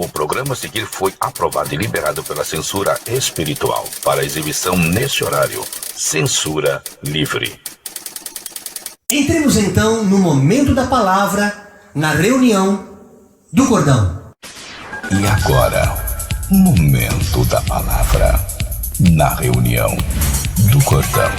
O programa a seguir foi aprovado e liberado pela censura espiritual para exibição neste horário. Censura livre. Entremos então no momento da palavra, na reunião do cordão. E agora, momento da palavra, na reunião do cordão.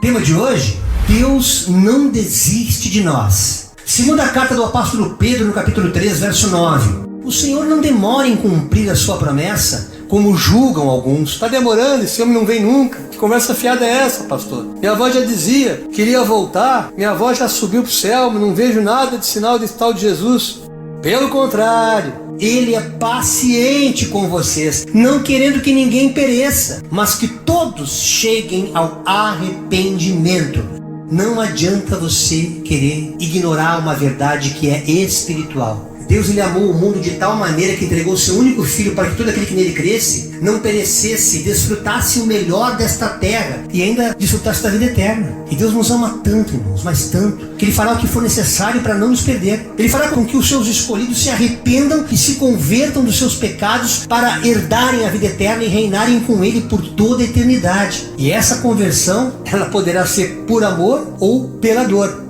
Tema de hoje: Deus não desiste de nós. Segunda carta do apóstolo Pedro, no capítulo 3, verso 9. O Senhor não demora em cumprir a sua promessa, como julgam alguns. Está demorando, esse homem não vem nunca. Que conversa fiada é essa, pastor? Minha avó já dizia, queria voltar, minha avó já subiu para o céu, mas não vejo nada de sinal desse tal de Jesus. Pelo contrário, Ele é paciente com vocês, não querendo que ninguém pereça, mas que todos cheguem ao arrependimento. Não adianta você querer ignorar uma verdade que é espiritual. Deus ele amou o mundo de tal maneira que entregou o seu único filho para que todo aquele que nele cresce não perecesse, desfrutasse o melhor desta terra e ainda desfrutasse da vida eterna. E Deus nos ama tanto, irmãos, mas tanto, que Ele fará o que for necessário para não nos perder. Ele fará com que os seus escolhidos se arrependam e se convertam dos seus pecados para herdarem a vida eterna e reinarem com Ele por toda a eternidade. E essa conversão, ela poderá ser por amor ou pela dor.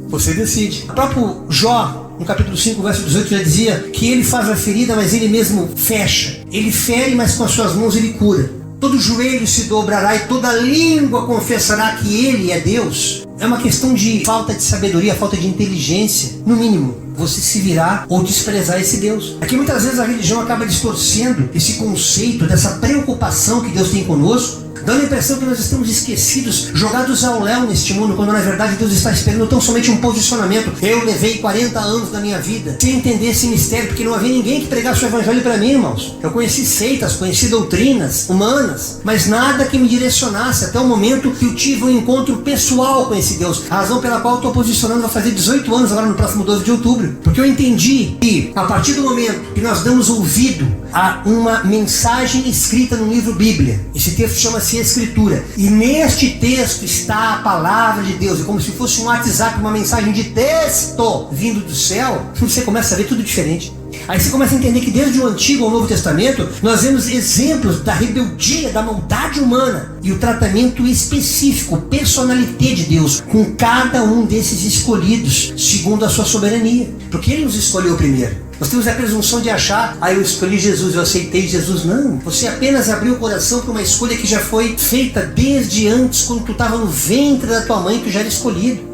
Você decide. O próprio Jó, no capítulo 5, verso 18, já dizia que ele faz a ferida, mas ele mesmo fecha. Ele fere, mas com as suas mãos ele cura. Todo joelho se dobrará e toda língua confessará que Ele é Deus. É uma questão de falta de sabedoria, falta de inteligência. No mínimo, você se virar ou desprezar esse Deus. Aqui muitas vezes a religião acaba distorcendo esse conceito dessa preocupação que Deus tem conosco, dando a impressão que nós estamos esquecidos, jogados ao léu neste mundo, quando na verdade Deus está esperando tão somente um posicionamento. Eu levei 40 anos da minha vida sem entender esse mistério, porque não havia ninguém que pregasse o evangelho para mim, irmãos. Eu conheci seitas, conheci doutrinas humanas, mas nada que me direcionasse até o momento que eu tive um encontro pessoal com esse Deus. A razão pela qual eu estou posicionando vai fazer 18 anos agora no próximo 12 de outubro, porque eu entendi que a partir do momento que nós damos ouvido a uma mensagem escrita no livro Bíblia, esse texto chama-se Escritura, e neste texto está a palavra de Deus, é como se fosse um WhatsApp, uma mensagem de texto vindo do céu. Você começa a ver tudo diferente. Aí você começa a entender que desde o Antigo ao Novo Testamento nós vemos exemplos da rebeldia, da maldade humana e o tratamento específico, personalité de Deus com cada um desses escolhidos segundo a sua soberania, porque Ele nos escolheu primeiro. Nós temos a presunção de achar, eu escolhi Jesus, eu aceitei Jesus. Não, você apenas abriu o coração para uma escolha que já foi feita desde antes, quando tu estava no ventre da tua mãe, tu já era escolhido.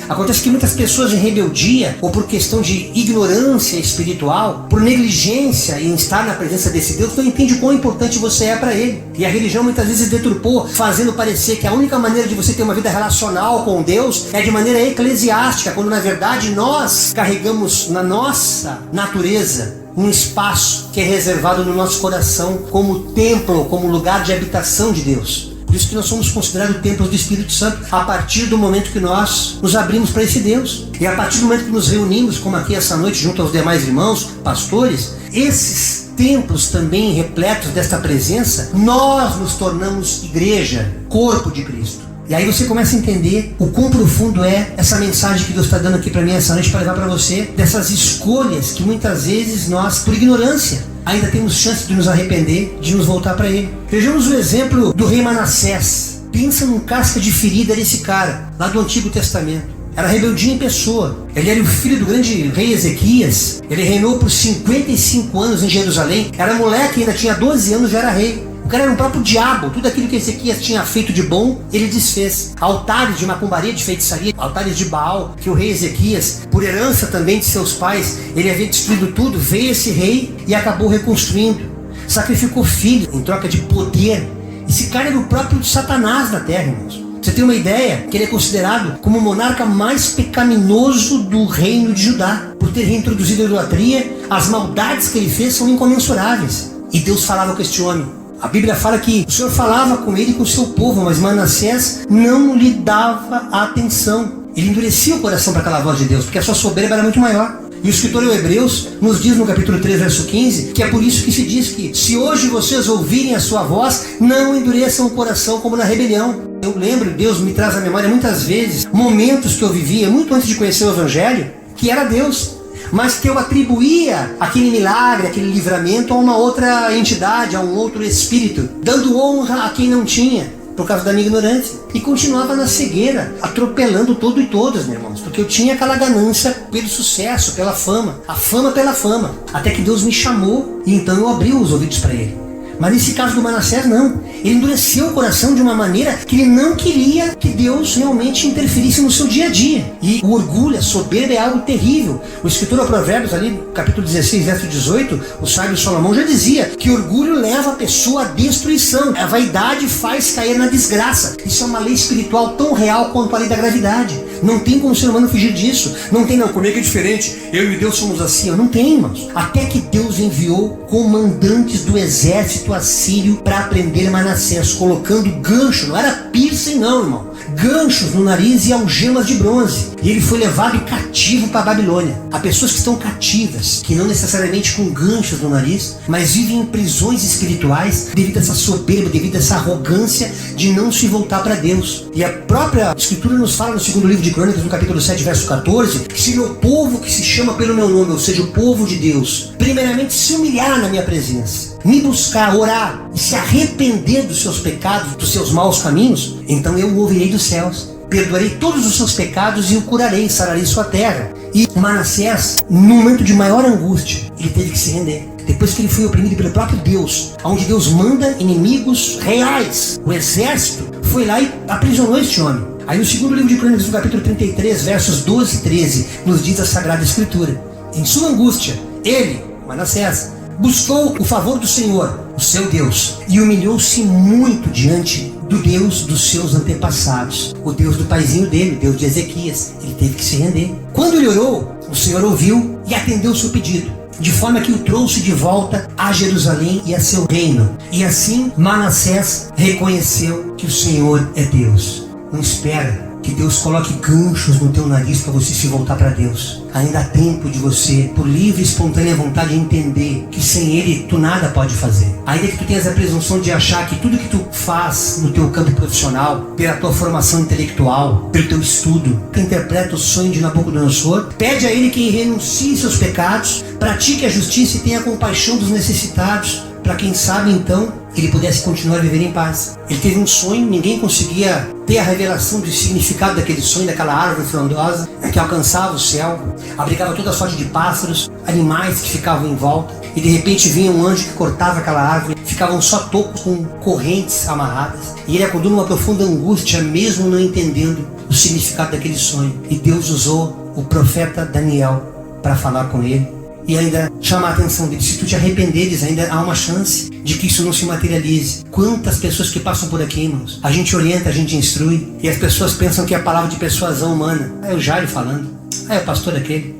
Acontece que muitas pessoas em rebeldia, ou por questão de ignorância espiritual, por negligência em estar na presença desse Deus, não entende o quão importante você é para Ele. E a religião muitas vezes deturpou, fazendo parecer que a única maneira de você ter uma vida relacional com Deus é de maneira eclesiástica, quando na verdade nós carregamos na nossa natureza um espaço que é reservado no nosso coração como templo, como lugar de habitação de Deus. Por isso que nós somos considerados templos do Espírito Santo a partir do momento que nós nos abrimos para esse Deus. E a partir do momento que nos reunimos, como aqui essa noite, junto aos demais irmãos, pastores, esses templos também repletos desta presença, nós nos tornamos igreja, corpo de Cristo. E aí você começa a entender o quão profundo é essa mensagem que Deus está dando aqui para mim essa noite, para levar para você, dessas escolhas que muitas vezes nós, por ignorância, ainda temos chance de nos arrepender, de nos voltar para Ele. Vejamos o exemplo do rei Manassés. Pensa num casca de ferida desse cara, lá do Antigo Testamento. Era rebeldia em pessoa. Ele era o filho do grande rei Ezequias. Ele reinou por 55 anos em Jerusalém. Era moleque, ainda tinha 12 anos, já era rei. O cara era um próprio diabo. Tudo aquilo que Ezequias tinha feito de bom, ele desfez. Altares de macumbaria, de feitiçaria, altares de Baal, que o rei Ezequias, por herança também de seus pais, ele havia destruído tudo. Veio esse rei e acabou reconstruindo. Sacrificou filho em troca de poder. Esse cara era o próprio Satanás na terra, irmãos. Você tem uma ideia que ele é considerado como o monarca mais pecaminoso do reino de Judá. Por ter reintroduzido a idolatria, as maldades que ele fez são incomensuráveis. E Deus falava com este homem. A Bíblia fala que o Senhor falava com ele e com o seu povo, mas Manassés não lhe dava atenção. Ele endurecia o coração para aquela voz de Deus, porque a sua soberba era muito maior. E o escritor aos Hebreus nos diz no capítulo 3, verso 15, que é por isso que se diz que se hoje vocês ouvirem a sua voz, não endureçam o coração como na rebelião. Eu lembro, Deus me traz à memória muitas vezes momentos que eu vivia muito antes de conhecer o Evangelho, que era Deus. mas que eu atribuía aquele milagre, aquele livramento a uma outra entidade, a um outro espírito, dando honra a quem não tinha, por causa da minha ignorância. E continuava na cegueira, atropelando tudo e todos, meus irmãos, porque eu tinha aquela ganância pelo sucesso, pela fama, a fama pela fama, até que Deus me chamou e então eu abri os ouvidos para ele. Mas nesse caso do Manassés, não. Ele endureceu o coração de uma maneira que ele não queria que Deus realmente interferisse no seu dia a dia. E o orgulho, a soberba é algo terrível. O escritor aos Provérbios, ali, capítulo 16, verso 18, o sábio Salomão já dizia que orgulho leva a pessoa à destruição. A vaidade faz cair na desgraça. Isso é uma lei espiritual tão real quanto a lei da gravidade. Não tem como o ser humano fugir disso. Não tem, não. Comigo é diferente. Eu e Deus somos assim. Não tem, irmãos. Até que Deus enviou comandantes do exército assírio para prender Manassés, colocando gancho, não era piercing não, irmão, ganchos no nariz e algemas de bronze. E ele foi levado cativo para a Babilônia. Há pessoas que estão cativas, que não necessariamente com ganchos no nariz, mas vivem em prisões espirituais devido a essa soberba, devido a essa arrogância de não se voltar para Deus. E a própria Escritura nos fala no segundo livro de Crônicas, no capítulo 7, verso 14, que se meu povo que se chama pelo meu nome, ou seja, o povo de Deus, primeiramente se humilhar na minha presença, me buscar, orar e se arrepender dos seus pecados, dos seus maus caminhos, então eu o ouvirei dos céus, perdoarei todos os seus pecados e o curarei, sararei sua terra. E Manassés, no momento de maior angústia, ele teve que se render. Depois que ele foi oprimido pelo próprio Deus, onde Deus manda inimigos reais, o exército foi lá e aprisionou este homem. Aí no segundo livro de Crônicas, no capítulo 33, versos 12 e 13, nos diz a Sagrada Escritura: em sua angústia, ele, Manassés, buscou o favor do Senhor, o seu Deus, e humilhou-se muito diante do Deus dos seus antepassados, o Deus do paizinho dele, o Deus de Ezequias. Ele teve que se render. Quando ele orou, o Senhor ouviu e atendeu o seu pedido, de forma que o trouxe de volta a Jerusalém e a seu reino. E assim Manassés reconheceu que o Senhor é Deus. Não espera que Deus coloque ganchos no teu nariz para você se voltar para Deus. Ainda há tempo de você, por livre e espontânea vontade, entender que sem Ele tu nada pode fazer. Ainda que tu tenhas a presunção de achar que tudo que tu faz no teu campo profissional, pela tua formação intelectual, pelo teu estudo, que interpreta o sonho de Nabucodonosor, pede a Ele que renuncie seus pecados, pratique a justiça e tenha compaixão dos necessitados, para quem sabe então ele pudesse continuar a viver em paz. Ele teve um sonho, ninguém conseguia ter a revelação do significado daquele sonho, daquela árvore frondosa que alcançava o céu, abrigava toda sorte de pássaros, animais que ficavam em volta, e de repente vinha um anjo que cortava aquela árvore, ficavam só tocos com correntes amarradas, e ele acordou numa profunda angústia, mesmo não entendendo o significado daquele sonho. E Deus usou o profeta Daniel para falar com ele e ainda chamar a atenção dele. Se tu te arrependeres, ainda há uma chance de que isso não se materialize. Quantas pessoas que passam por aqui, irmãos, a gente orienta, a gente instrui, e as pessoas pensam que é a palavra de persuasão humana. É o Jairo falando, é o pastor aquele,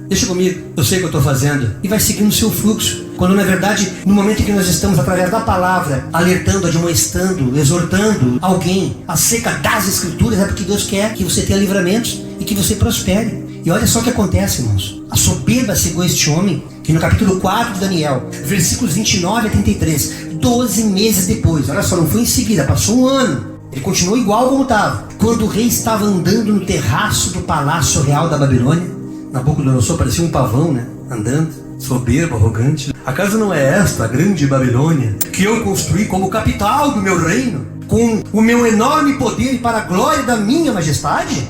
deixa comigo, eu sei o que eu estou fazendo, e vai seguindo o seu fluxo. Quando na verdade, no momento em que nós estamos através da palavra, alertando, admoestando, exortando alguém acerca das Escrituras, é porque Deus quer que você tenha livramentos e que você prospere. E olha só o que acontece, irmãos. A soberba cegou este homem, que no capítulo 4 de Daniel, versículos 29 a 33, 12 meses depois, olha só, não foi em seguida, passou um ano, ele continuou igual como estava. Quando o rei estava andando no terraço do palácio real da Babilônia, Nabucodonosor parecia um pavão, né? Andando, soberbo, arrogante. Acaso não é esta a grande Babilônia, que eu construí como capital do meu reino, com o meu enorme poder e para a glória da minha majestade?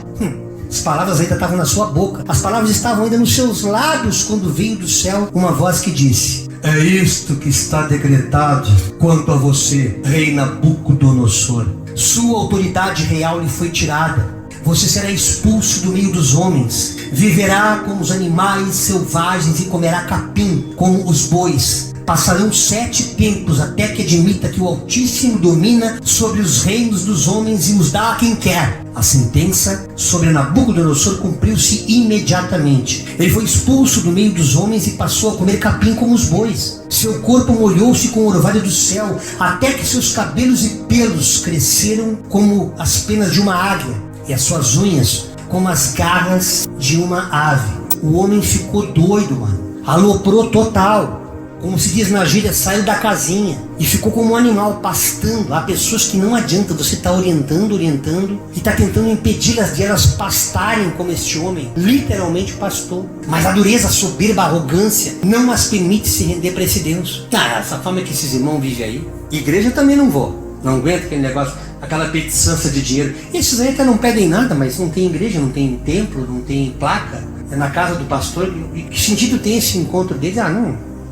As palavras ainda estavam na sua boca, as palavras estavam ainda nos seus lábios, quando veio do céu uma voz que disse: é isto que está decretado quanto a você, rei Nabucodonosor. Sua autoridade real lhe foi tirada. Você será expulso do meio dos homens, viverá como os animais selvagens e comerá capim como os bois. Passarão 7 tempos até que admita que o Altíssimo domina sobre os reinos dos homens e os dá a quem quer. A sentença sobre Nabucodonosor cumpriu-se imediatamente. Ele foi expulso do meio dos homens e passou a comer capim como os bois. Seu corpo molhou-se com o orvalho do céu, até que seus cabelos e pelos cresceram como as penas de uma águia, e as suas unhas como as garras de uma ave. O homem ficou doido, mano. Aloprou total. Como se diz na gíria, saiu da casinha e ficou como um animal pastando. Há pessoas que não adianta você estar orientando e está tentando impedi-las de elas pastarem como este homem, literalmente pastor. Mas a dureza, a soberba, a arrogância não as permite se render para esse Deus. Essa forma que esses irmãos vivem aí. Igreja também não vou. Não aguento aquele negócio, aquela petiçança de dinheiro. Esses aí até não pedem nada, mas não tem igreja, não tem templo, não tem placa. É na casa do pastor. E que sentido tem esse encontro deles?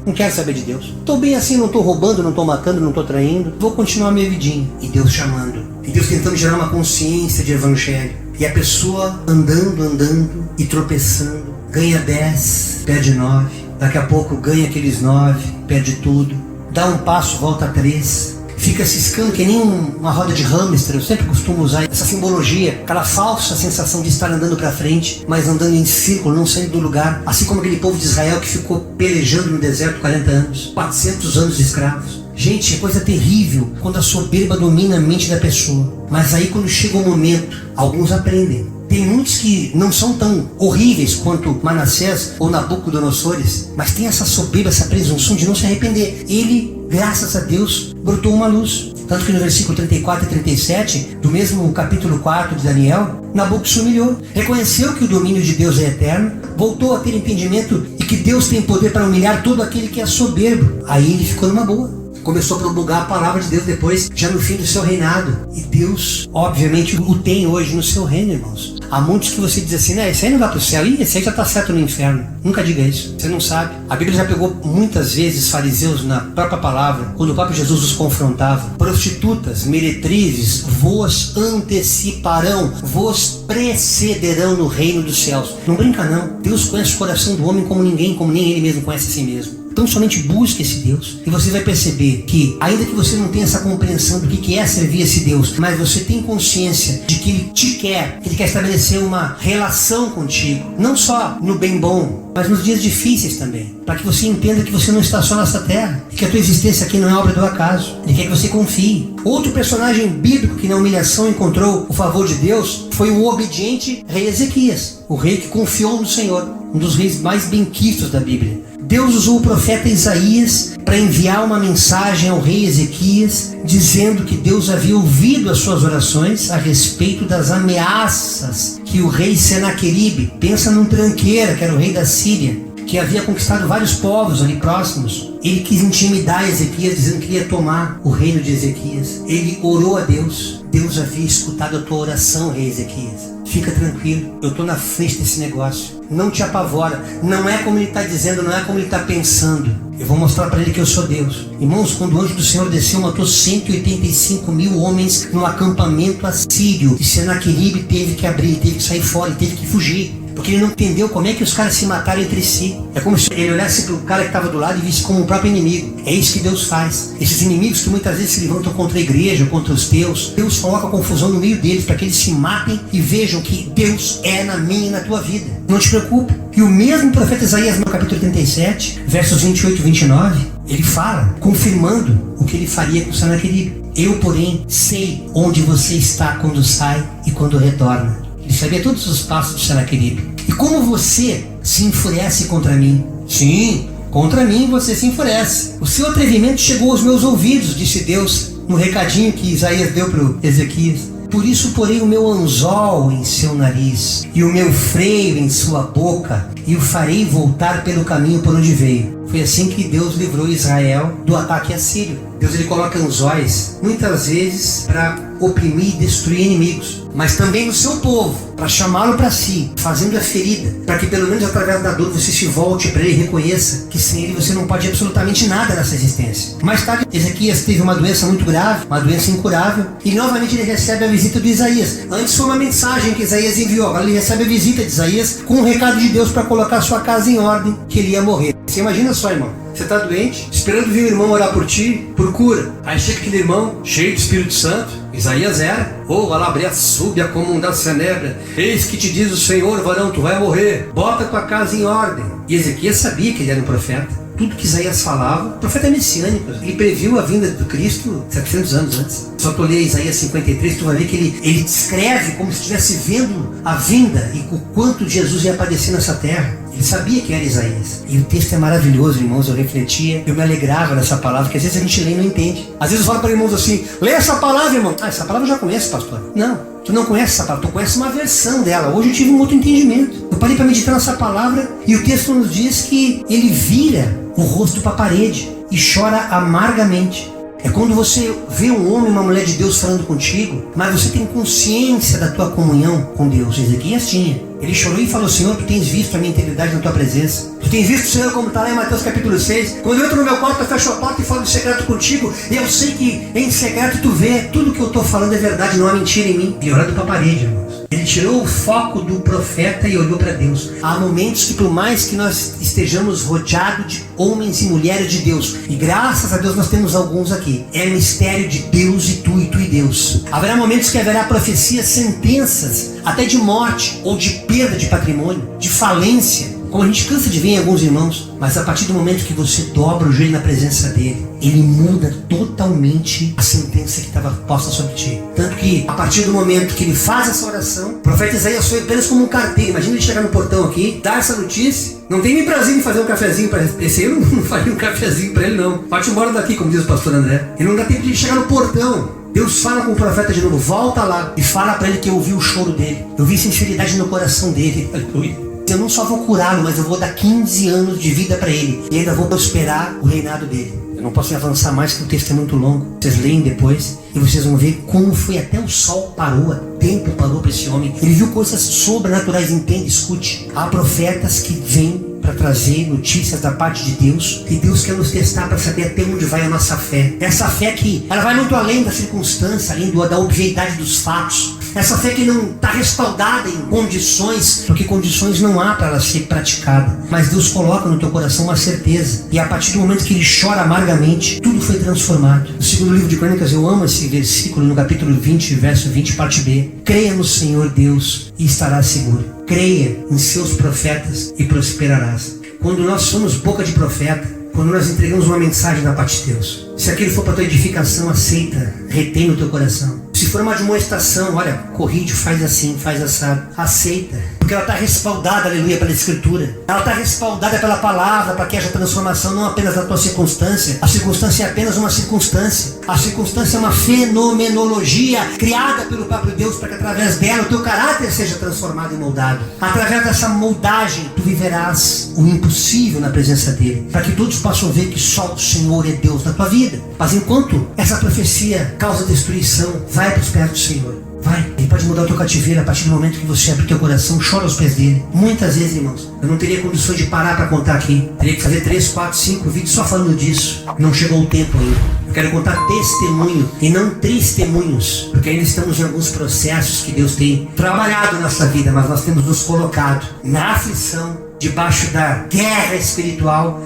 Não quero saber de Deus. Estou bem assim, não estou roubando, não estou matando, não estou traindo. Vou continuar minha vidinha. E Deus chamando. E Deus tentando gerar uma consciência de evangelho. E a pessoa andando e tropeçando. Ganha 10, perde 9. Daqui a pouco ganha aqueles 9, perde tudo. Dá um passo, volta 3. Fica ciscando que nem uma roda de hamster. Eu sempre costumo usar essa simbologia, aquela falsa sensação de estar andando para frente, mas andando em círculo, não saindo do lugar. Assim como aquele povo de Israel que ficou pelejando no deserto 40 anos, 400 anos de escravos. Gente, é coisa terrível quando a soberba domina a mente da pessoa. Mas aí quando chega o momento, alguns aprendem. Tem muitos que não são tão horríveis quanto Manassés ou Nabucodonosores, mas tem essa soberba, essa presunção de não se arrepender. Ele, graças a Deus, brotou uma luz. Tanto que no versículo 34 e 37, do mesmo capítulo 4 de Daniel, Nabucodonosor se humilhou, reconheceu que o domínio de Deus é eterno, voltou a ter entendimento e que Deus tem poder para humilhar todo aquele que é soberbo. Aí ele ficou numa boa. Começou a promulgar a palavra de Deus depois, já no fim do seu reinado. E Deus, obviamente, o tem hoje no seu reino, irmãos. Há muitos que você diz assim, esse aí não vai para o céu, esse aí já está certo no inferno. Nunca diga isso, você não sabe. A Bíblia já pegou muitas vezes fariseus na própria palavra, quando o próprio Jesus os confrontava. Prostitutas, meretrizes, vos anteciparão, vos precederão no reino dos céus. Não brinca não, Deus conhece o coração do homem como ninguém, como nem ele mesmo conhece a si mesmo. Então somente busque esse Deus e você vai perceber que, ainda que você não tenha essa compreensão do que é servir esse Deus, mas você tem consciência de que Ele te quer, que Ele quer estabelecer uma relação contigo, não só no bem bom, mas nos dias difíceis também, para que você entenda que você não está só nessa terra e que a tua existência aqui não é obra do acaso. Ele quer que você confie. Outro personagem bíblico que na humilhação encontrou o favor de Deus foi o obediente rei Ezequias, o rei que confiou no Senhor, um dos reis mais benquistos da Bíblia. Deus usou o profeta Isaías para enviar uma mensagem ao rei Ezequias, dizendo que Deus havia ouvido as suas orações a respeito das ameaças que o rei Senaqueribe, pensa num tranqueira, que era o rei da Síria, que havia conquistado vários povos ali próximos. Ele quis intimidar Ezequias, dizendo que ia tomar o reino de Ezequias. Ele orou a Deus. Deus havia escutado a tua oração, rei Ezequias. Fica tranquilo, eu estou na frente desse negócio. Não te apavora, não é como ele está dizendo, não é como ele está pensando. Eu vou mostrar para ele que eu sou Deus. Irmãos, quando o anjo do Senhor desceu, matou 185 mil homens no acampamento assírio. E Senaqueribe teve que abrir, teve que sair fora, ele teve que fugir. Porque ele não entendeu como é que os caras se mataram entre si. É como se ele olhasse para o cara que estava do lado e visse como o próprio inimigo. É isso que Deus faz. Esses inimigos que muitas vezes se levantam contra a igreja, contra os teus, Deus coloca confusão no meio deles para que eles se matem e vejam que Deus é na minha e na tua vida. Não te preocupe. E o mesmo profeta Isaías, no capítulo 37, versos 28 e 29, ele fala, confirmando o que ele faria com Senaqueribe. Eu, porém, sei onde você está quando sai e quando retorna. Ele sabia todos os passos de Senaqueribe. E como você se enfurece contra mim? Sim, contra mim você se enfurece. O seu atrevimento chegou aos meus ouvidos, disse Deus, no recadinho que Isaías deu para Ezequias. Por isso porei o meu anzol em seu nariz e o meu freio em sua boca e o farei voltar pelo caminho por onde veio. Foi assim que Deus livrou Israel do ataque assírio. Deus ele coloca anzóis muitas vezes para oprimir e destruir inimigos, mas também no seu povo, para chamá-lo para si, fazendo a ferida, para que pelo menos através da dor você se volte para ele e reconheça que sem ele você não pode absolutamente nada nessa existência. Mais tarde, Ezequias teve uma doença muito grave, uma doença incurável, e novamente ele recebe a visita de Isaías. Antes foi uma mensagem que Isaías enviou, agora ele recebe a visita de Isaías com um recado de Deus para colocar sua casa em ordem, que ele ia morrer. Você imagina só, irmão, você está doente, esperando vir o irmão orar por ti, por cura. Aí chega aquele irmão, cheio do Espírito Santo, Isaías era, alabria súbia como da cenebra, eis que te diz o Senhor, varão, tu vai morrer, bota tua casa em ordem. E Ezequias sabia que ele era um profeta. Tudo que Isaías falava, profeta messiânico, ele previu a vinda do Cristo 700 anos antes. Só tu lê Isaías 53, tu vai ver que ele descreve como se estivesse vendo a vinda e o quanto Jesus ia aparecer nessa terra. Ele sabia que era Isaías. E o texto é maravilhoso, irmãos. Eu refletia, eu me alegrava nessa palavra, que às vezes a gente lê e não entende. Às vezes eu falo para irmãos assim: lê essa palavra, irmão. Ah, essa palavra eu já conheço, pastor. Não, tu não conhece essa palavra, tu conhece uma versão dela. Hoje eu tive um outro entendimento. Eu parei para meditar nessa palavra e o texto nos diz que ele vira o rosto para a parede e chora amargamente. É quando você vê um homem e uma mulher de Deus falando contigo, mas você tem consciência da tua comunhão com Deus. Ezequias tinha. Ele chorou e falou: Senhor, tu tens visto a minha integridade na tua presença. Tu tens visto, Senhor, como está lá em Mateus capítulo 6. Quando eu entro no meu quarto, eu fecho a porta e falo em secreto contigo. E eu sei que em secreto tu vê. Tudo que eu estou falando é verdade, não há mentira em mim. Ele olhando para a parede, irmãos. Ele tirou o foco do profeta e olhou para Deus. Há momentos que, por mais que nós estejamos rodeados de homens e mulheres de Deus, e graças a Deus nós temos alguns aqui, é mistério de Deus e tu e Deus. Haverá momentos que haverá profecias, sentenças, até de morte ou de perda de patrimônio, de falência, como a gente cansa de ver em alguns irmãos. Mas a partir do momento que você dobra o joelho na presença dele, ele muda totalmente a sentença que estava posta sobre ti. Tanto que a partir do momento que ele faz essa oração, o profeta Isaías foi apenas como um carteiro. Imagina ele chegar no portão aqui, dar essa notícia. Não tem nem prazer em fazer um cafezinho para esse aí. Eu não faria um cafezinho para ele, não. Parte embora daqui, como diz o pastor André. Ele não dá tempo de chegar no portão. Deus fala com o profeta de novo: volta lá e fala para ele que eu ouvi o choro dele, eu vi sinceridade no coração dele. Aleluia. Eu não só vou curá-lo, mas eu vou dar 15 anos de vida para ele e ainda vou prosperar o reinado dele. Eu não posso me avançar mais, que o texto é muito longo. Vocês leem depois e vocês vão ver como foi. Até o sol parou, o tempo parou para esse homem. Ele viu coisas sobrenaturais. Entende, escute. Há profetas que vêm para trazer notícias da parte de Deus, e Deus quer nos testar para saber até onde vai a nossa fé. Essa fé que ela vai muito além da circunstância, além da obviedade dos fatos. Essa fé que não está respaldada em condições, porque condições não há para ela ser praticada. Mas Deus coloca no teu coração uma certeza, e a partir do momento que ele chora amargamente, tudo foi transformado. No segundo livro de Crônicas, eu amo esse versículo, no capítulo 20, verso 20, parte B. Creia no Senhor Deus e estarás seguro. Creia em seus profetas e prosperarás. Quando nós somos boca de profeta, quando nós entregamos uma mensagem da parte de Deus, se aquilo for para tua edificação, aceita, retém no teu coração. Se for uma admoestação, olha, corrige, faz assim, faz assado, aceita, porque ela está respaldada, aleluia, pela Escritura. Ela está respaldada pela palavra, para que haja transformação não apenas na tua circunstância. A circunstância é apenas uma circunstância. A circunstância é uma fenomenologia criada pelo próprio Deus, para que através dela o teu caráter seja transformado e moldado. Através dessa moldagem, tu viverás o impossível na presença dele, para que todos possam ver que só o Senhor é Deus na tua vida. Mas enquanto essa profecia causa destruição, vai para os pés do Senhor. Vai. Ele pode mudar o teu cativeiro a partir do momento que você abre o teu coração, chora aos pés dele. Muitas vezes, irmãos, eu não teria condições de parar para contar aqui. Teria que fazer 3, 4, 5 vídeos só falando disso. Não chegou o tempo ainda. Eu quero contar testemunho e não testemunhos, porque ainda estamos em alguns processos que Deus tem trabalhado na nossa vida, mas nós temos nos colocado na aflição, debaixo da guerra espiritual,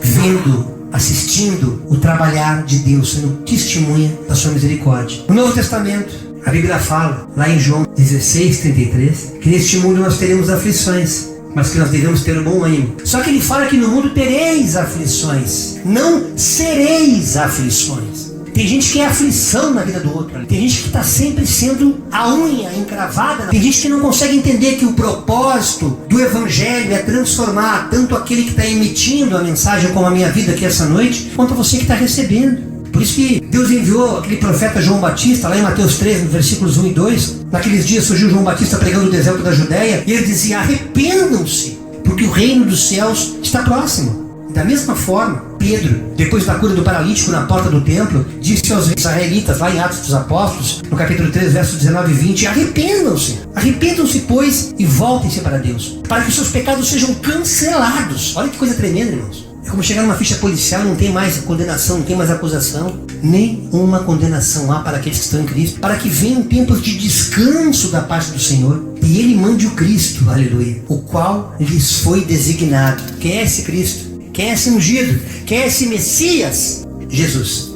assistindo o trabalhar de Deus, sendo testemunha da sua misericórdia. No Novo Testamento, a Bíblia fala, lá em João 16:33, que neste mundo nós teremos aflições, mas que nós devemos ter um bom ânimo. Só que ele fala que no mundo tereis aflições, não sereis aflições. Tem gente que é aflição na vida do outro. Tem gente que está sempre sendo a unha encravada. Tem gente que não consegue entender que o propósito do Evangelho é transformar tanto aquele que está emitindo a mensagem como a minha vida aqui essa noite, quanto você que está recebendo. Por isso que Deus enviou aquele profeta João Batista, lá em Mateus 3, no versículos 1 e 2. Naqueles dias surgiu João Batista pregando no deserto da Judéia, e ele dizia: arrependam-se, porque o reino dos céus está próximo. Da mesma forma, Pedro, depois da cura do paralítico na porta do templo, disse aos israelitas, lá em Atos dos Apóstolos, no capítulo 3, versos 19 e 20, arrependam-se, pois, e voltem-se para Deus, para que os seus pecados sejam cancelados. Olha que coisa tremenda, irmãos. É como chegar numa ficha policial, não tem mais condenação, não tem mais acusação. Nenhuma condenação há para aqueles que estão em Cristo, para que venham tempos de descanso da parte do Senhor, e Ele mande o Cristo, aleluia, o qual lhes foi designado. Quem é esse Cristo? Quem é esse ungido? Quem é esse Messias? Jesus.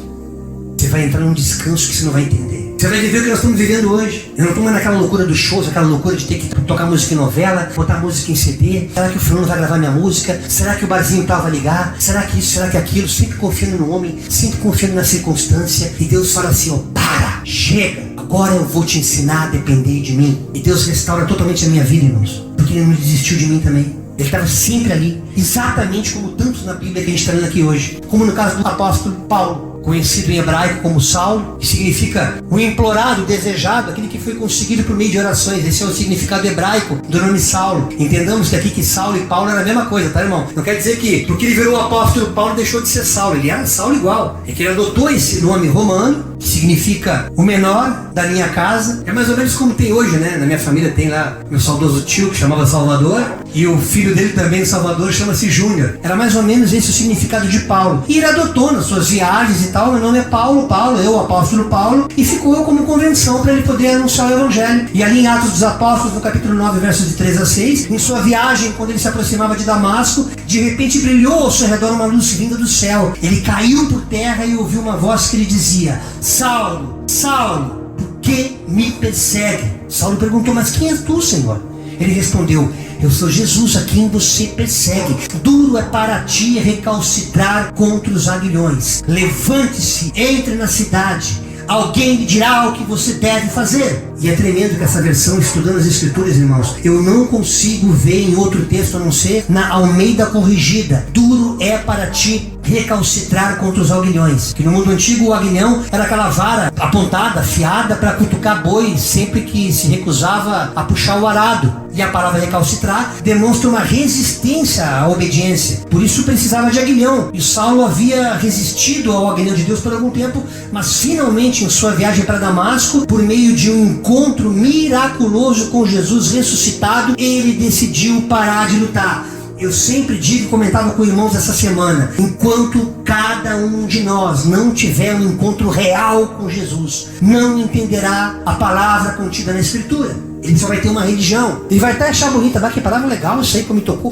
Você vai entrar num descanso que você não vai entender. Você vai viver o que nós estamos vivendo hoje. Eu não estou mais naquela loucura dos shows, aquela loucura de ter que tocar música em novela, botar música em CD. Será que o fulano vai gravar minha música? Será que o barzinho tal vai ligar? Será que isso, será que aquilo? Sempre confiando no homem, sempre confiando na circunstância. E Deus fala assim, ó, pá! para, chega, agora eu vou te ensinar a depender de mim. E Deus restaura totalmente a minha vida, irmãos, porque Ele não desistiu de mim também. Ele estava sempre ali, exatamente como tantos na Bíblia que a gente está lendo aqui hoje. Como no caso do apóstolo Paulo, conhecido em hebraico como Saulo, que significa o implorado, o desejado, aquele que foi conseguido por meio de orações. Esse é o significado hebraico do nome Saulo. Entendamos que aqui que Saulo e Paulo era a mesma coisa, tá, irmão? Não quer dizer que porque ele virou o apóstolo Paulo deixou de ser Saulo. Ele era Saulo igual. É que ele adotou esse nome romano, que significa o menor da minha casa. É mais ou menos como tem hoje, né? Na minha família tem lá meu saudoso tio que chamava Salvador, e o filho dele também, Salvador, chama-se Júnior. Era mais ou menos esse o significado de Paulo. E ele adotou nas suas viagens e tal. Meu nome é Paulo, eu, o apóstolo Paulo, e ficou como convenção para ele poder anunciar o evangelho. E ali em Atos dos Apóstolos, no capítulo 9, versos de 3 a 6, em sua viagem, quando ele se aproximava de Damasco, de repente brilhou ao seu redor uma luz vinda do céu. Ele caiu por terra e ouviu uma voz que lhe dizia: Saulo, Saulo, por que me persegue? Saulo perguntou: mas quem és tu, Senhor? Ele respondeu: eu sou Jesus a quem você persegue. Duro é para ti recalcitrar contra os aguilhões. Levante-se, entre na cidade. Alguém lhe dirá o que você deve fazer. E é tremendo que essa versão, estudando as escrituras, irmãos, eu não consigo ver em outro texto a não ser na Almeida Corrigida. Duro é para ti recalcitrar contra os aguilhões. Que no mundo antigo o aguilhão era aquela vara apontada, afiada para cutucar boi sempre que se recusava a puxar o arado. E a palavra recalcitrar demonstra uma resistência à obediência. Por isso precisava de aguilhão. E Saulo havia resistido ao aguilhão de Deus por algum tempo, mas finalmente em sua viagem para Damasco, por meio de um encontro miraculoso com Jesus ressuscitado, ele decidiu parar de lutar. Eu sempre digo e comentava com irmãos essa semana: enquanto cada um de nós não tiver um encontro real com Jesus, não entenderá a palavra contida na Escritura. Ele só vai ter uma religião. Ele vai até achar bonita, vai, que palavra legal, isso aí que me tocou,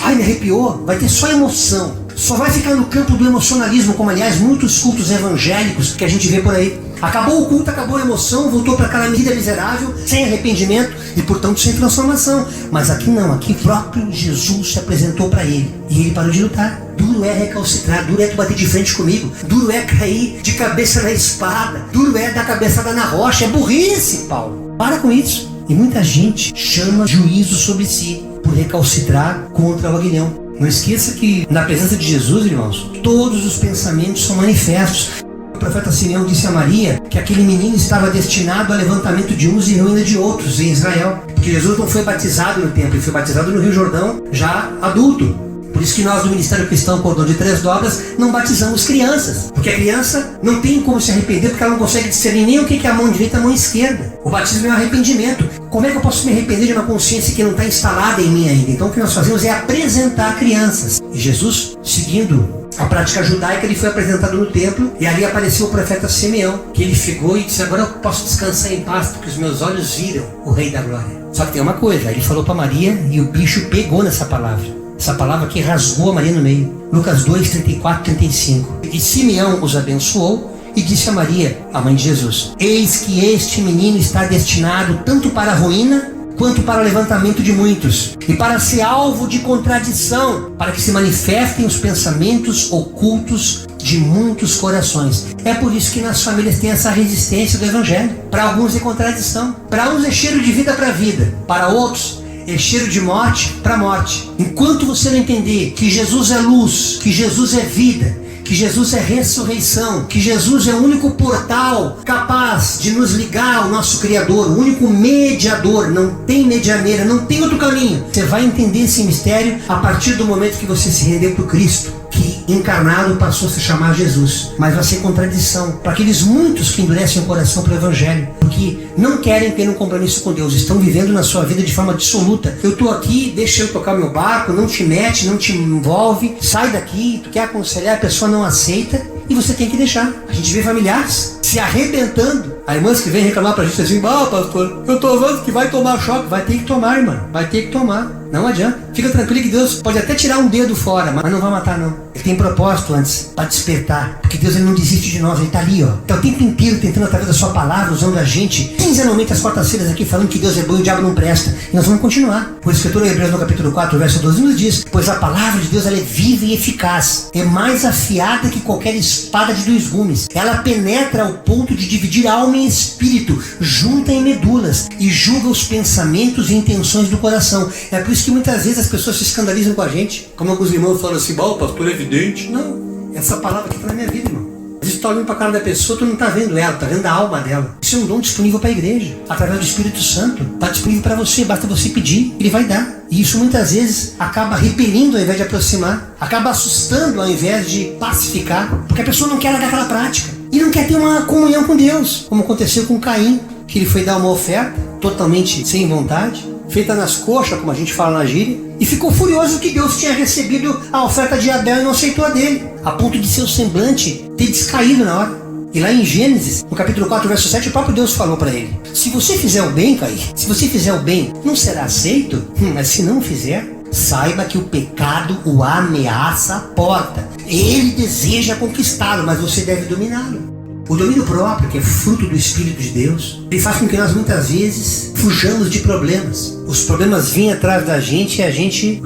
ai, me arrepiou. Vai ter só emoção. Só vai ficar no campo do emocionalismo, como aliás muitos cultos evangélicos que a gente vê por aí. Acabou o culto, acabou a emoção, voltou para aquela vida miserável, sem arrependimento e portanto sem transformação. Mas aqui não, aqui próprio Jesus se apresentou para ele e ele parou de lutar. Duro é recalcitrar, duro é tu bater de frente comigo, duro é cair de cabeça na espada, duro é dar cabeçada na rocha. É burrice, Paulo. Para com isso. E muita gente chama juízo sobre si por recalcitrar contra o aguilhão. Não esqueça que na presença de Jesus, irmãos, todos os pensamentos são manifestos. O profeta Simeão disse a Maria que aquele menino estava destinado ao levantamento de uns e ruína de outros em Israel. Porque Jesus não foi batizado no templo, ele foi batizado no Rio Jordão já adulto. Por isso que nós do Ministério Cristão Cordão de Três Dobras não batizamos crianças. Porque a criança não tem como se arrepender, porque ela não consegue discernir nem o que é a mão direita e a mão esquerda. O batismo é um arrependimento. Como é que eu posso me arrepender de uma consciência que não está instalada em mim ainda? Então o que nós fazemos é apresentar crianças. E Jesus, seguindo a prática judaica, ele foi apresentado no templo e ali apareceu o profeta Simeão, que ele chegou e disse: agora eu posso descansar em paz, porque os meus olhos viram o Rei da Glória. Só que tem uma coisa, ele falou para Maria e o bicho pegou nessa palavra. Essa palavra que rasgou a Maria no meio. Lucas 2, 34, 35. E Simeão os abençoou e disse a Maria, a mãe de Jesus: eis que este menino está destinado tanto para a ruína quanto para o levantamento de muitos, e para ser alvo de contradição, para que se manifestem os pensamentos ocultos de muitos corações. É por isso que nas famílias tem essa resistência do evangelho. Para alguns é contradição. Para uns é cheiro de vida para vida. Para outros é cheiro de morte para morte. Enquanto você não entender que Jesus é luz, que Jesus é vida, que Jesus é ressurreição, que Jesus é o único portal capaz de nos ligar ao nosso Criador, o único mediador, não tem medianeira, não tem outro caminho. Você vai entender esse mistério a partir do momento que você se rendeu para o Cristo, que encarnado passou a se chamar Jesus. Mas vai ser contradição para aqueles muitos que endurecem o coração para o Evangelho, porque não querem ter um compromisso com Deus, estão vivendo na sua vida de forma absoluta. Eu estou aqui, deixa eu tocar meu barco, não te mete, não te envolve, sai daqui, tu quer aconselhar, a pessoa não aceita e você tem que deixar. A gente vê familiares se arrebentando. Há irmãs que vêm reclamar pra gente assim: pastor, eu tô vendo que vai tomar choque. Vai ter que tomar, irmã, vai ter que tomar. Não adianta. Fica tranquilo que Deus pode até tirar um dedo fora, mas não vai matar não. Ele tem propósito antes, para despertar. Porque Deus ele não desiste de nós, ele está ali, ó. Então o tempo inteiro tentando através da sua palavra, usando a gente, quinzenalmente às quartas-feiras aqui, falando que Deus é bom e o diabo não presta. E nós vamos continuar. O escritor em Hebreus no capítulo 4, verso 12 nos diz: pois a palavra de Deus ela é viva e eficaz, é mais afiada que qualquer espada de 2 gumes. Ela penetra ao ponto de dividir alma e espírito, junta em medulas e julga os pensamentos e intenções do coração. É por isso que muitas vezes as pessoas se escandalizam com a gente. Como alguns irmãos falam assim: o pastor é evidente. Não, essa palavra aqui está na minha vida, irmão. Às vezes tu está olhando para a cara da pessoa, tu não está vendo ela, está vendo a alma dela. Isso é um dom disponível para a igreja, através do Espírito Santo. Está disponível para você, basta você pedir, ele vai dar. E isso muitas vezes acaba repelindo ao invés de aproximar, acaba assustando ao invés de pacificar, porque a pessoa não quer largar aquela prática e não quer ter uma comunhão com Deus, como aconteceu com Caim, que ele foi dar uma oferta totalmente sem vontade, feita nas coxas, como a gente fala na gíria, e ficou furioso que Deus tinha recebido a oferta de Abel e não aceitou a dele, a ponto de seu semblante ter descaído na hora. E lá em Gênesis, no capítulo 4, verso 7, o próprio Deus falou para ele: se você fizer o bem, Caim, se você fizer o bem, não será aceito? Mas se não fizer, saiba que o pecado o ameaça a porta. Ele deseja conquistá-lo, mas você deve dominá-lo. O domínio próprio, que é fruto do Espírito de Deus, ele faz com que nós muitas vezes fujamos de problemas. Os problemas vêm atrás da gente e a gente,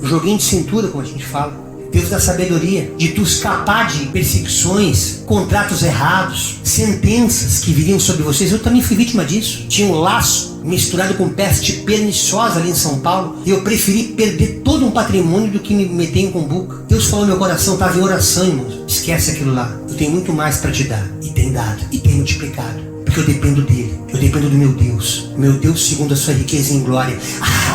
joguinho de cintura, como a gente fala. Deus dá sabedoria de tu escapar de perseguições, contratos errados, sentenças que viriam sobre vocês. Eu também fui vítima disso. Tinha um laço misturado com peste perniciosa ali em São Paulo, e eu preferi perder todo um patrimônio do que me meter em cumbuca. Deus falou no meu coração, estava em oração, irmãos. Esquece aquilo lá. Eu tenho muito mais para te dar. E tem dado. E tem multiplicado. Porque eu dependo dele. Eu dependo do meu Deus. Meu Deus, segundo a sua riqueza em glória,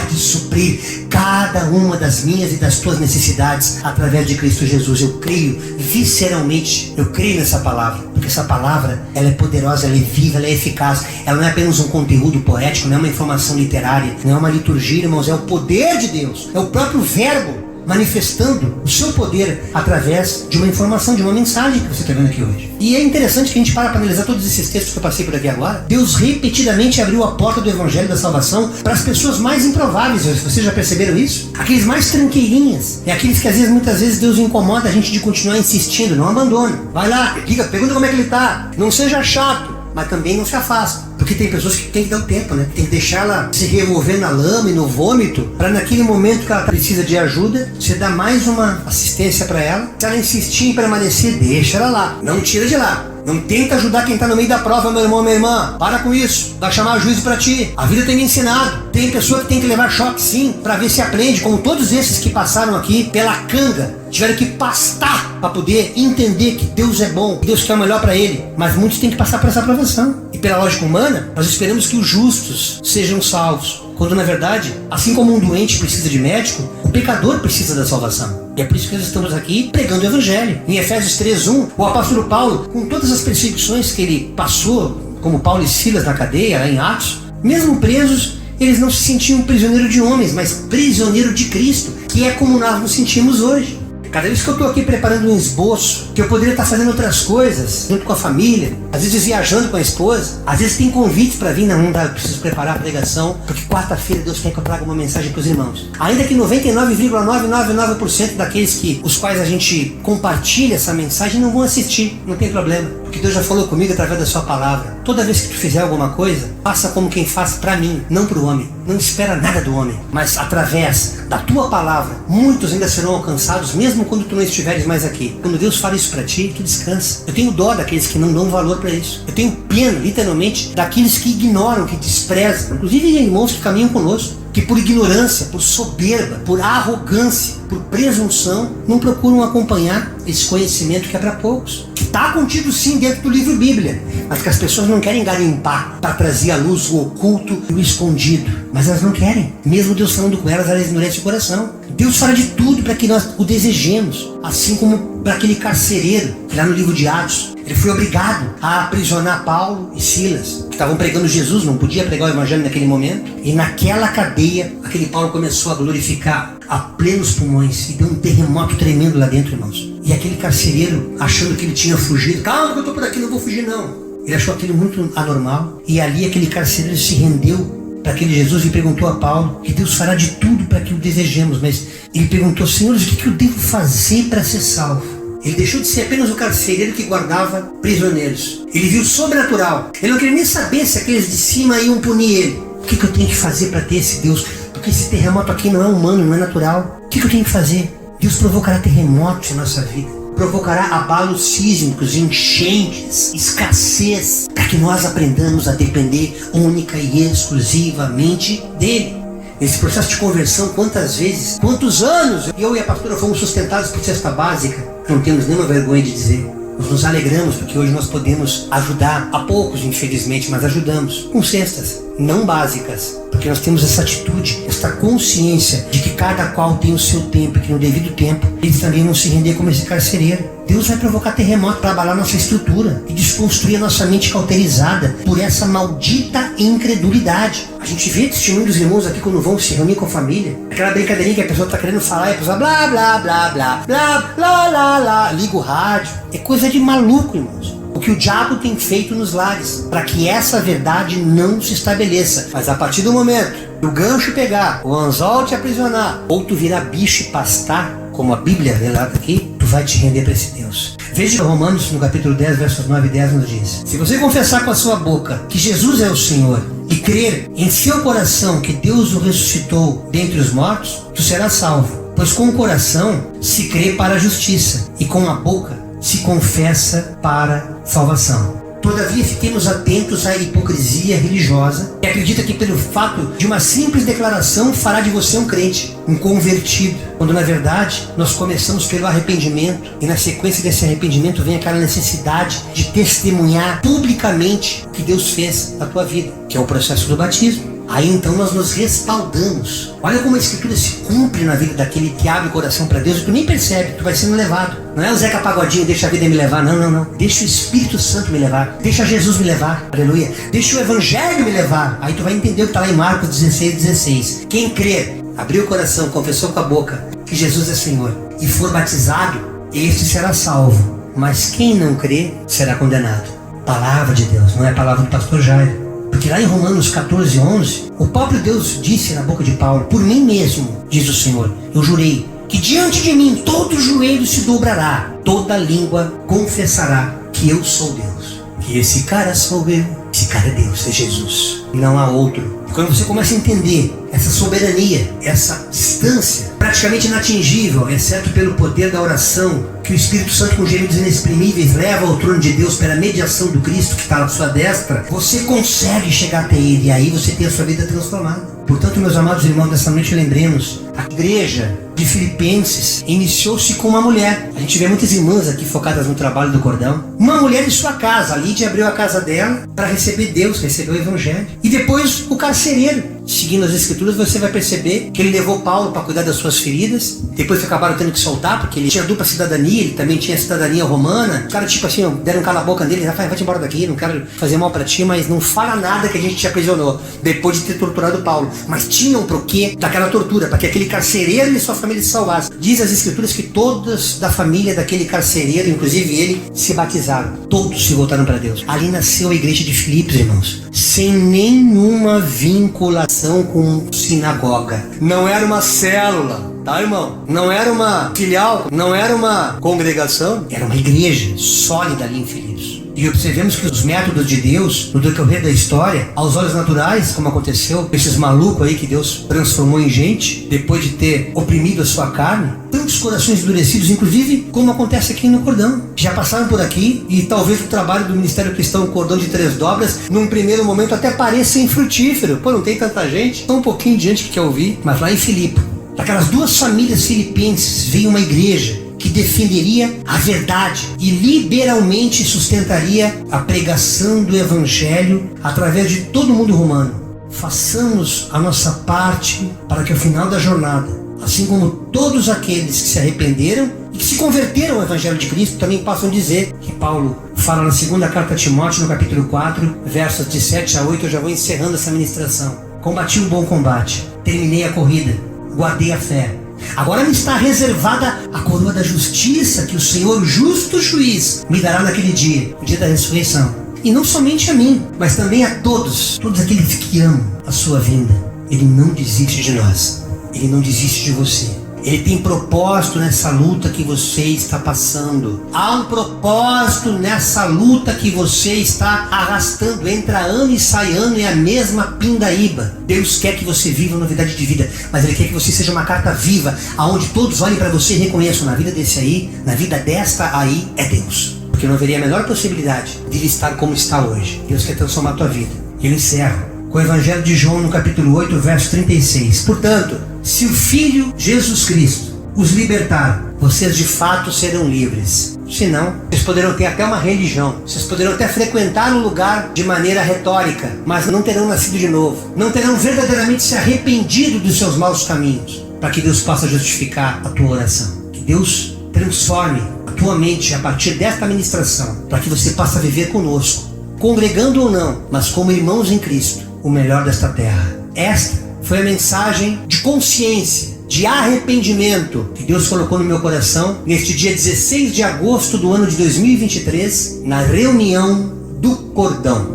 de suprir cada uma das minhas e das tuas necessidades através de Cristo Jesus. Eu creio visceralmente. Eu creio nessa palavra. Porque essa palavra, ela é poderosa, ela é viva, ela é eficaz. Ela não é apenas um conteúdo poético, não é uma informação literária, não é uma liturgia, irmãos. É o poder de Deus. É o próprio verbo manifestando o seu poder através de uma informação, de uma mensagem que você está vendo aqui hoje. E é interessante que a gente para analisar todos esses textos que eu passei por aqui agora. Deus repetidamente abriu a porta do Evangelho da Salvação para as pessoas mais improváveis. Vocês já perceberam isso? Aqueles mais tranqueirinhas. É aqueles que muitas vezes Deus incomoda a gente de continuar insistindo. Não abandone. Vai lá, diga, pergunta como é que ele está. Não seja chato, mas também não se afasta. Porque tem pessoas que tem que dar o tempo, né? Tem que deixar ela se revolver na lama e no vômito, para naquele momento que ela precisa de ajuda, você dá mais uma assistência para ela. Se ela insistir em permanecer, deixa ela lá. Não tira de lá. Não tenta ajudar quem está no meio da prova, meu irmão, minha irmã. Para com isso. Vai chamar juízo para ti. A vida tem me ensinado. Tem pessoa que tem que levar choque, sim, para ver se aprende. Como todos esses que passaram aqui pela canga, tiveram que pastar para poder entender que Deus é bom, que Deus quer o melhor para ele. Mas muitos têm que passar por essa aprovação. E pela lógica humana, nós esperamos que os justos sejam salvos. Quando na verdade, assim como um doente precisa de médico, o pecador precisa da salvação. E é por isso que nós estamos aqui pregando o Evangelho. Em Efésios 3:1, o apóstolo Paulo, com todas as perseguições que ele passou, como Paulo e Silas na cadeia, em Atos, mesmo presos, eles não se sentiam prisioneiros de homens, mas prisioneiros de Cristo, que é como nós nos sentimos hoje. Cada vez que eu estou aqui preparando um esboço, que eu poderia estar fazendo outras coisas, junto com a família, às vezes viajando com a esposa, às vezes tem convites para vir, não dá, eu preciso preparar a pregação, porque quarta-feira Deus quer que eu traga uma mensagem para os irmãos. Ainda que 99,999% daqueles os quais a gente compartilha essa mensagem não vão assistir, não tem problema, porque Deus já falou comigo através da sua palavra. Toda vez que tu fizer alguma coisa, faça como quem faz para mim, não para o homem. Não espera nada do homem, mas através da tua palavra, muitos ainda serão alcançados, mesmo quando tu não estiveres mais aqui. Quando Deus fala isso para ti, tu descansa. Eu tenho dó daqueles que não dão valor para isso. Eu tenho pena, literalmente, daqueles que ignoram, que desprezam. Inclusive irmãos que caminham conosco, que por ignorância, por soberba, por arrogância, por presunção, não procuram acompanhar esse conhecimento que é para poucos. Que está contido sim dentro do livro Bíblia, mas que as pessoas não querem garimpar para trazer à luz o oculto e o escondido. Mas elas não querem. Mesmo Deus falando com elas endurece o coração. Deus fala de tudo para que nós o desejemos. Assim como para aquele carcereiro, que lá no livro de Atos, ele foi obrigado a aprisionar Paulo e Silas, que estavam pregando Jesus, não podia pregar o evangelho naquele momento. E naquela cadeia, aquele Paulo começou a glorificar a plenos pulmões e deu um terremoto tremendo lá dentro, irmãos. E aquele carcereiro, achando que ele tinha fugido, calma que eu estou por aqui, não vou fugir não. Ele achou aquilo muito anormal. E ali aquele carcereiro se rendeu para aquele Jesus e perguntou a Paulo que Deus fará de tudo para que o desejemos, mas ele perguntou: Senhor, o que eu devo fazer para ser salvo? Ele deixou de ser apenas o carcereiro que guardava prisioneiros. Ele viu o sobrenatural. Ele não queria nem saber se aqueles de cima iam punir ele. O que eu tenho que fazer para ter esse Deus? Porque esse terremoto aqui não é humano, não é natural. O que eu tenho que fazer? Deus provocará terremotos em nossa vida. Provocará abalos sísmicos, enchentes, escassez, para que nós aprendamos a depender única e exclusivamente dele. Nesse processo de conversão, quantas vezes, quantos anos eu e a pastora fomos sustentados por cesta básica? Não temos nenhuma vergonha de dizer. Nós nos alegramos porque hoje nós podemos ajudar, a poucos infelizmente, mas ajudamos, com cestas não básicas, porque nós temos essa atitude, essa consciência de que cada qual tem o seu tempo e que no devido tempo eles também vão se render como esse carcereiro. Deus vai provocar terremoto para abalar nossa estrutura e desconstruir a nossa mente cauterizada por essa maldita incredulidade. A gente vê testemunho dos irmãos aqui quando vão se reunir com a família, aquela brincadeirinha que a pessoa está querendo falar e a pessoa blá blá blá blá blá blá blá blá, liga o rádio. É coisa de maluco, irmãos. O que o diabo tem feito nos lares, para que essa verdade não se estabeleça. Mas a partir do momento que o gancho pegar, o anzol te aprisionar, ou tu virar bicho e pastar, como a Bíblia relata aqui, tu vai te render para esse Deus. Veja Romanos, no capítulo 10, versos 9 e 10, nos diz: se você confessar com a sua boca que Jesus é o Senhor e crer em seu coração que Deus o ressuscitou dentre os mortos, tu serás salvo. Pois com o coração se crê para a justiça e com a boca se confessa para salvação. Todavia, fiquemos atentos à hipocrisia religiosa que acredita que pelo fato de uma simples declaração fará de você um crente, um convertido, quando na verdade nós começamos pelo arrependimento e na sequência desse arrependimento vem aquela necessidade de testemunhar publicamente o que Deus fez na tua vida, que é o processo do batismo. Aí então nós nos respaldamos. Olha como a Escritura se cumpre na vida daquele que abre o coração para Deus e tu nem percebe, tu vai sendo levado. Não é o Zeca Pagodinho, deixa a vida me levar, não. Deixa o Espírito Santo me levar, deixa Jesus me levar, aleluia. Deixa o Evangelho me levar. Aí tu vai entender o que está lá em Marcos 16:16. Quem crer, abriu o coração, confessou com a boca que Jesus é Senhor e for batizado, este será salvo. Mas quem não crer será condenado. Palavra de Deus, não é a palavra do pastor Jairo. Porque lá em Romanos 14:11, o próprio Deus disse na boca de Paulo: por mim mesmo, diz o Senhor, eu jurei que diante de mim todo joelho se dobrará, toda língua confessará que eu sou Deus. Que esse cara sou eu, esse cara é Deus, é Jesus, não há outro. E quando você começa a entender essa soberania, essa distância praticamente inatingível, exceto pelo poder da oração, que o Espírito Santo com gemidos inexprimíveis leva ao trono de Deus pela mediação do Cristo que está à sua destra, você consegue chegar até Ele e aí você tem a sua vida transformada. Portanto, meus amados irmãos, nessa noite lembremos, a igreja de Filipenses iniciou-se com uma mulher. A gente vê muitas irmãs aqui focadas no trabalho do cordão. Uma mulher em sua casa, a Lídia abriu a casa dela para receber Deus, receber o Evangelho. E depois o carcereiro. Seguindo as Escrituras, você vai perceber que ele levou Paulo para cuidar das suas feridas. Depois acabaram tendo que soltar, porque ele tinha dupla cidadania, ele também tinha cidadania romana. Os caras, tipo assim, deram um cala a boca dele, vai-te embora daqui, não quero fazer mal para ti, mas não fala nada que a gente te aprisionou, depois de ter torturado Paulo. Mas tinham pro quê daquela tortura, para que aquele carcereiro e sua família se salvassem. Diz as Escrituras que todos da família daquele carcereiro, inclusive ele, se batizaram. Todos se voltaram para Deus. Ali nasceu a igreja de Filipos, irmãos, sem nenhuma vinculação com sinagoga. Não era uma célula, tá, irmão? Não era uma filial, não era uma congregação, era uma igreja sólida ali em Filipos. E observemos que os métodos de Deus, no decorrer da história, aos olhos naturais, como aconteceu com esses malucos aí que Deus transformou em gente, depois de ter oprimido a sua carne, tantos corações endurecidos, inclusive como acontece aqui no Cordão. Já passaram por aqui e talvez o trabalho do Ministério Cristão Cordão de Três Dobras, num primeiro momento até pareça infrutífero. Pô, não tem tanta gente, só um pouquinho de gente que quer ouvir. Mas lá em Filipe, daquelas duas famílias filipenses, veio uma igreja que defenderia a verdade e liberalmente sustentaria a pregação do Evangelho através de todo o mundo romano. Façamos a nossa parte para que ao final da jornada, assim como todos aqueles que se arrependeram e que se converteram ao Evangelho de Cristo, também possam dizer que Paulo fala na segunda carta a Timóteo, no capítulo 4, versos de 7 a 8, eu já vou encerrando essa ministração. Combati o bom combate, terminei a corrida, guardei a fé. Agora me está reservada a coroa da justiça que o Senhor, justo juiz, me dará naquele dia, o dia da ressurreição. E não somente a mim, mas também a todos aqueles que amam a sua vinda. Ele não desiste de nós. Ele não desiste de você. Ele tem propósito nessa luta que você está passando. Há um propósito nessa luta que você está arrastando. Entra ano e sai ano, é a mesma pindaíba. Deus quer que você viva novidade de vida, mas Ele quer que você seja uma carta viva, aonde todos olhem para você e reconheçam: na vida desse aí, na vida desta aí, é Deus. Porque não haveria a menor possibilidade de ele estar como está hoje. Deus quer transformar a tua vida. Ele encerra com o Evangelho de João no capítulo 8, verso 36. Portanto, se o Filho Jesus Cristo os libertar, vocês de fato serão livres. Senão, vocês poderão ter até uma religião, vocês poderão até frequentar um lugar de maneira retórica, mas não terão nascido de novo, não terão verdadeiramente se arrependido dos seus maus caminhos, para que Deus possa justificar a tua oração. Que Deus transforme a tua mente a partir desta ministração, para que você possa viver conosco, congregando ou não, mas como irmãos em Cristo, o melhor desta terra. Esta foi a mensagem de consciência, de arrependimento que Deus colocou no meu coração neste dia 16 de agosto do ano de 2023, na reunião do Cordão.